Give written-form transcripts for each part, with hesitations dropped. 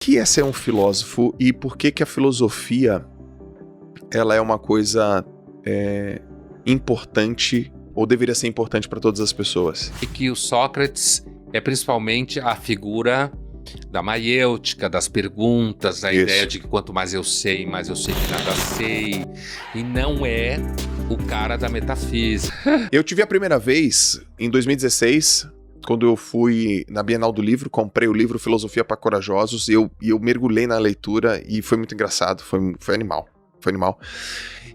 Que é ser um filósofo e por que que a filosofia ela é uma coisa importante ou deveria ser importante para todas as pessoas? E que o Sócrates é principalmente a figura da maiêutica, das perguntas, da ideia de que quanto mais eu sei que nada sei, e não é o cara da metafísica. Eu tive a primeira vez em 2016, quando eu fui na Bienal do Livro, comprei o livro Filosofia para Corajosos e eu mergulhei na leitura e foi muito engraçado, foi animal.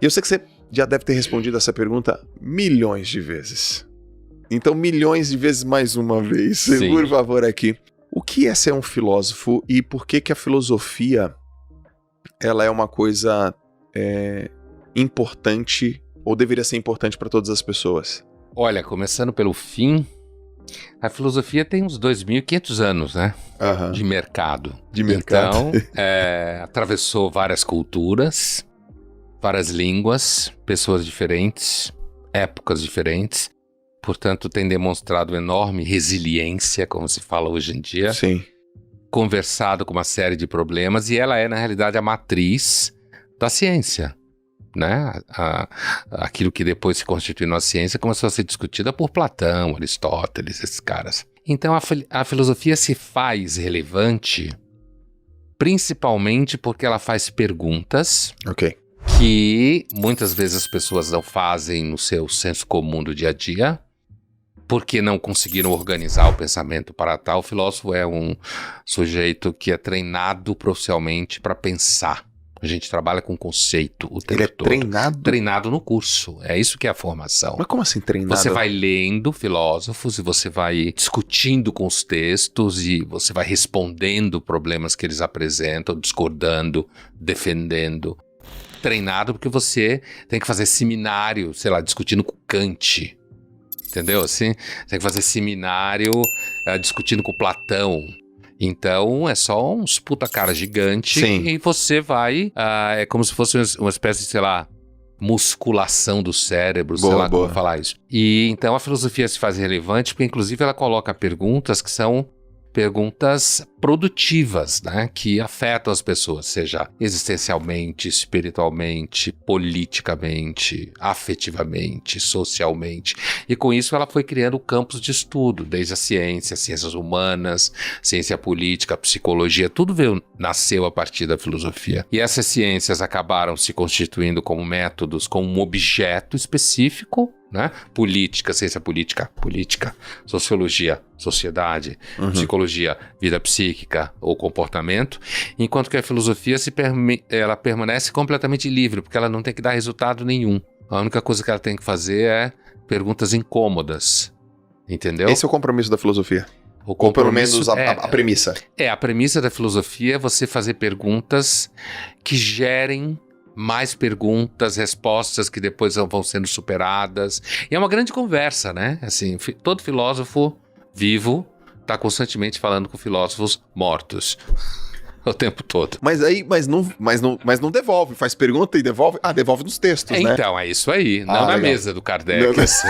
E eu sei que você já deve ter respondido essa pergunta milhões de vezes. Então, milhões de vezes mais uma vez, Sim. Por favor, aqui. O que é ser um filósofo e por que que a filosofia ela é uma coisa importante ou deveria ser importante para todas as pessoas? Olha, começando pelo fim, a filosofia tem uns 2.500 anos, né? Aham. De mercado. De mercado. Então, atravessou várias culturas, várias línguas, pessoas diferentes, épocas diferentes. Portanto, tem demonstrado enorme resiliência, como se fala hoje em dia. Sim. Conversado com uma série de problemas, e ela é, na realidade, a matriz da ciência, né? Aquilo que depois se constituiu na ciência começou a ser discutida por Platão, Aristóteles, esses caras. Então, a filosofia se faz relevante principalmente porque ela faz perguntas que muitas vezes as pessoas não fazem no seu senso comum do dia a dia, porque não conseguiram organizar o pensamento para tal. O filósofo é um sujeito que é treinado profissionalmente para pensar. A gente trabalha com conceito o tempo todo. Ele é treinado? Treinado no curso. É isso que é a formação. Mas como assim treinado? Você vai lendo filósofos e você vai discutindo com os textos e você vai respondendo problemas que eles apresentam, discordando, defendendo. Treinado porque você tem que fazer seminário, sei lá, discutindo com Kant. Entendeu? Assim, tem que fazer seminário discutindo com Platão. Então, é só uns puta cara gigante. Sim. E você vai... é como se fosse uma espécie de, sei lá, musculação do cérebro, sei lá como falar isso. E então a filosofia se faz relevante porque, inclusive, ela coloca perguntas que são perguntas produtivas, né, que afetam as pessoas, seja existencialmente, espiritualmente, politicamente, afetivamente, socialmente. E com isso ela foi criando campos de estudo, desde a ciência, ciências humanas, ciência política, psicologia, tudo nasceu a partir da filosofia. E essas ciências acabaram se constituindo como métodos, como um objeto específico, né? Política, ciência política, sociologia, sociedade, psicologia, vida psíquica ou comportamento, enquanto que a filosofia ela permanece completamente livre, porque ela não tem que dar resultado nenhum. A única coisa que ela tem que fazer é perguntas incômodas, entendeu? Esse é o compromisso da filosofia. Ou pelo menos a premissa. A premissa da filosofia é você fazer perguntas que gerem mais perguntas, respostas que depois vão sendo superadas. E é uma grande conversa, né? Assim, todo filósofo vivo está constantemente falando com filósofos mortos o tempo todo. Mas não devolve, faz pergunta e devolve. Devolve nos textos, né? Então, é isso aí. Não na mesa do Kardec, assim,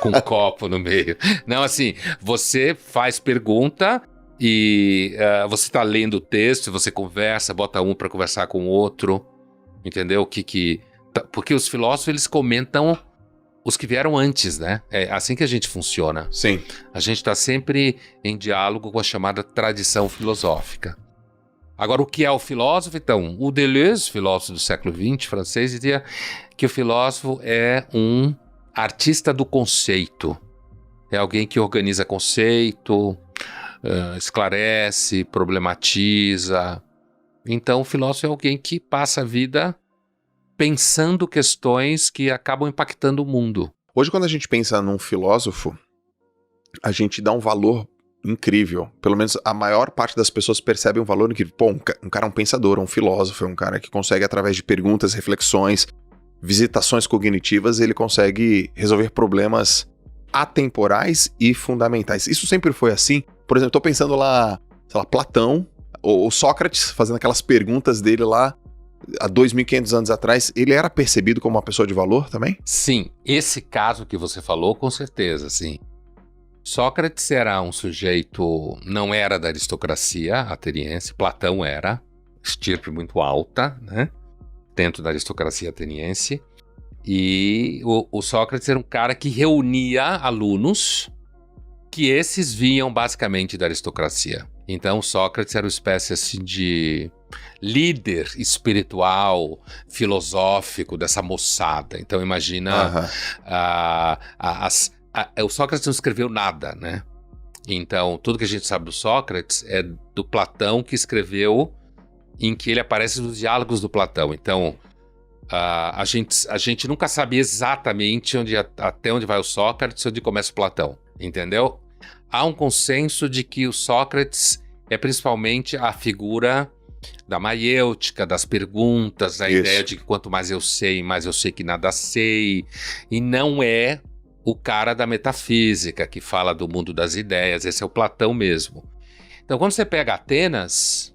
com um copo no meio. Não, assim, você faz pergunta e você está lendo o texto, você conversa, bota um para conversar com o outro. Entendeu? Porque os filósofos, eles comentam os que vieram antes, né? É assim que a gente funciona. Sim. A gente está sempre em diálogo com a chamada tradição filosófica. Agora, o que é o filósofo? Então, o Deleuze, filósofo do século XX, francês, dizia que o filósofo é um artista do conceito. É alguém que organiza conceito, esclarece, problematiza. Então, o filósofo é alguém que passa a vida pensando questões que acabam impactando o mundo. Hoje, quando a gente pensa num filósofo, a gente dá um valor incrível. Pelo menos a maior parte das pessoas percebe um valor incrível. Pô, um cara é um pensador, um filósofo, é um cara que consegue, através de perguntas, reflexões, visitações cognitivas, ele consegue resolver problemas atemporais e fundamentais. Isso sempre foi assim. Por exemplo, eu tô pensando lá, sei lá, Platão, o Sócrates, fazendo aquelas perguntas dele lá, há 2.500 anos atrás, ele era percebido como uma pessoa de valor também? Sim, esse caso que você falou, com certeza, sim. Sócrates era um sujeito, não era da aristocracia ateniense, Platão era, estirpe muito alta, né? Dentro da aristocracia ateniense. E o Sócrates era um cara que reunia alunos que esses vinham basicamente da aristocracia. Então, o Sócrates era uma espécie assim de líder espiritual, filosófico dessa moçada. Então, imagina, o Sócrates não escreveu nada, né? Então, tudo que a gente sabe do Sócrates é do Platão, que escreveu, em que ele aparece nos diálogos do Platão. Então, a gente nunca sabe exatamente até onde vai o Sócrates e onde começa o Platão, entendeu? Há um consenso de que o Sócrates é principalmente a figura da maiêutica, das perguntas, da ideia de que quanto mais eu sei que nada sei, e não é o cara da metafísica que fala do mundo das ideias. Esse é o Platão mesmo. Então, quando você pega Atenas,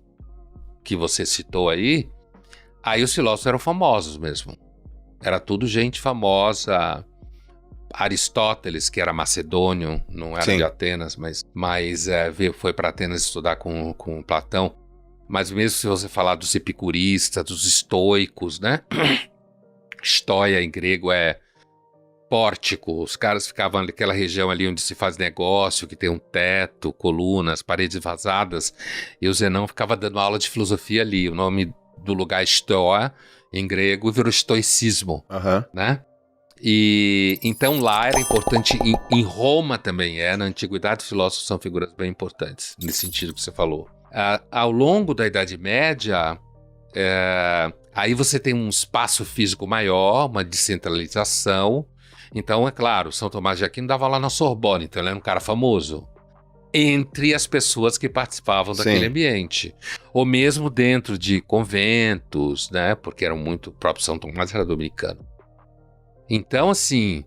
que você citou aí os filósofos eram famosos mesmo. Era tudo gente famosa. Aristóteles, que era macedônio, não era de Atenas, mas foi para Atenas estudar com Platão. Mas mesmo se você falar dos epicuristas, dos estoicos, né? Stoia em grego é pórtico. Os caras ficavam naquela região ali onde se faz negócio, que tem um teto, colunas, paredes vazadas. E o Zenão ficava dando aula de filosofia ali. O nome do lugar Stoa, em grego, virou estoicismo, né? E então lá era importante, em Roma também na antiguidade os filósofos são figuras bem importantes, nesse sentido que você falou. Ao longo da Idade Média, aí você tem um espaço físico maior, uma descentralização. Então, é claro, São Tomás de Aquino dava lá na Sorbonne, então ele era um cara famoso entre as pessoas que participavam daquele ambiente. Ou mesmo dentro de conventos, né? Porque eram muito... O próprio São Tomás era dominicano. Então, assim...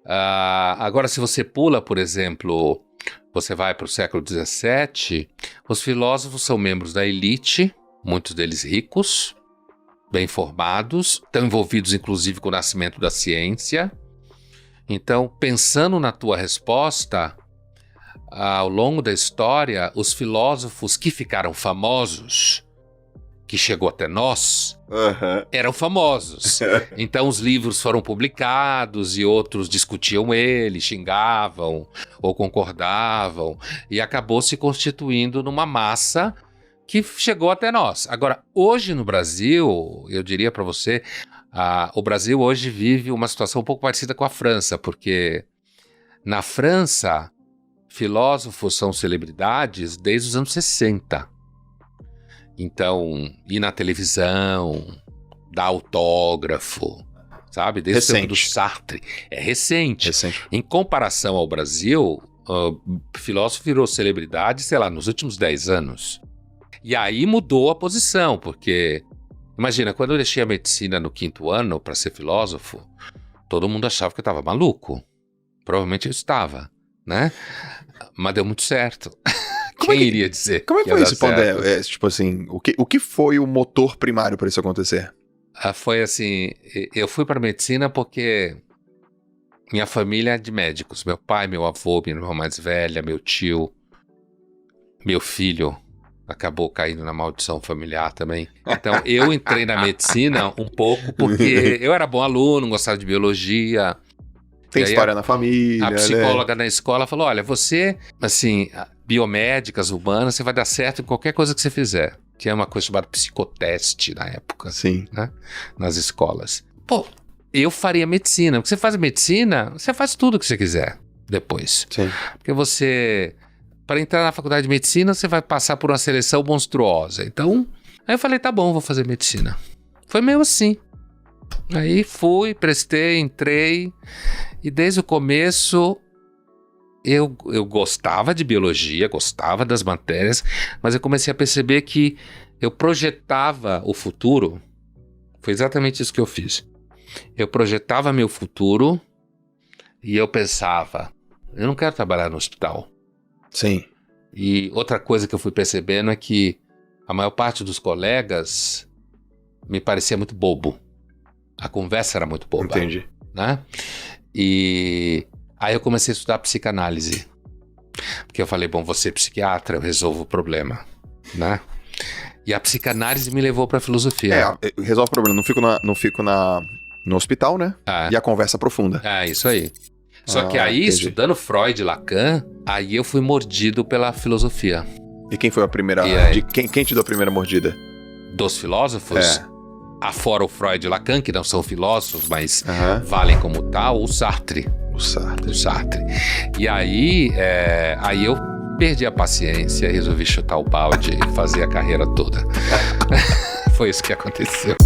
agora, se você pula, por exemplo... Você vai para o século XVII... Os filósofos são membros da elite, muitos deles ricos, bem formados, estão envolvidos, inclusive, com o nascimento da ciência. Então, pensando na tua resposta... Ao longo da história, os filósofos que ficaram famosos, que chegou até nós, eram famosos. Então os livros foram publicados e outros discutiam ele, xingavam ou concordavam, e acabou se constituindo numa massa que chegou até nós. Agora, hoje no Brasil, eu diria para você, o Brasil hoje vive uma situação um pouco parecida com a França, porque na França... filósofos são celebridades desde os anos 60. Então, ir na televisão, dar autógrafo, sabe? Desde o tempo do Sartre. É recente. Em comparação ao Brasil, filósofo virou celebridade, sei lá, nos últimos 10 anos. E aí mudou a posição, porque... Imagina, quando eu deixei a medicina no 5º ano para ser filósofo, todo mundo achava que eu estava maluco. Provavelmente eu estava, né? Mas deu muito certo. Quem iria dizer? Como é que foi isso, Pondé? Tipo assim, o que foi o motor primário para isso acontecer? Foi assim, eu fui para medicina porque minha família é de médicos. Meu pai, meu avô, minha irmã mais velha, meu tio, meu filho acabou caindo na maldição familiar também. Então eu entrei na medicina um pouco porque eu era bom aluno, gostava de biologia. Tem história na família. A psicóloga na escola falou, olha, você, assim, biomédicas, humanas, você vai dar certo em qualquer coisa que você fizer. Que é uma coisa chamada psicoteste na época. Sim. Né? Nas escolas. Pô, eu faria medicina. Porque você faz medicina, você faz tudo que você quiser depois. Sim. Porque você... Para entrar na faculdade de medicina, você vai passar por uma seleção monstruosa. Então, aí eu falei, tá bom, vou fazer medicina. Foi meio assim. Aí fui, prestei, entrei... E desde o começo eu gostava de biologia, gostava das matérias, mas eu comecei a perceber que eu projetava o futuro. Foi exatamente isso que eu fiz. Eu projetava meu futuro e eu pensava, eu não quero trabalhar no hospital. Sim. E outra coisa que eu fui percebendo é que a maior parte dos colegas me parecia muito bobo. A conversa era muito boba. Entendi. Né? E aí eu comecei a estudar psicanálise. Porque eu falei, bom, vou ser psiquiatra, eu resolvo o problema, né? E a psicanálise me levou pra filosofia. Resolve o problema, não fico no hospital, né? E a conversa aprofunda. Isso aí. Só que aí, entendi. Estudando Freud e Lacan, aí eu fui mordido pela filosofia. E quem foi a primeira... Quem te deu a primeira mordida? Dos filósofos? Afora o Freud e Lacan, que não são filósofos, mas valem como tal, o Sartre. O Sartre. E aí eu perdi a paciência e resolvi chutar o balde e fazer a carreira toda. Foi isso que aconteceu.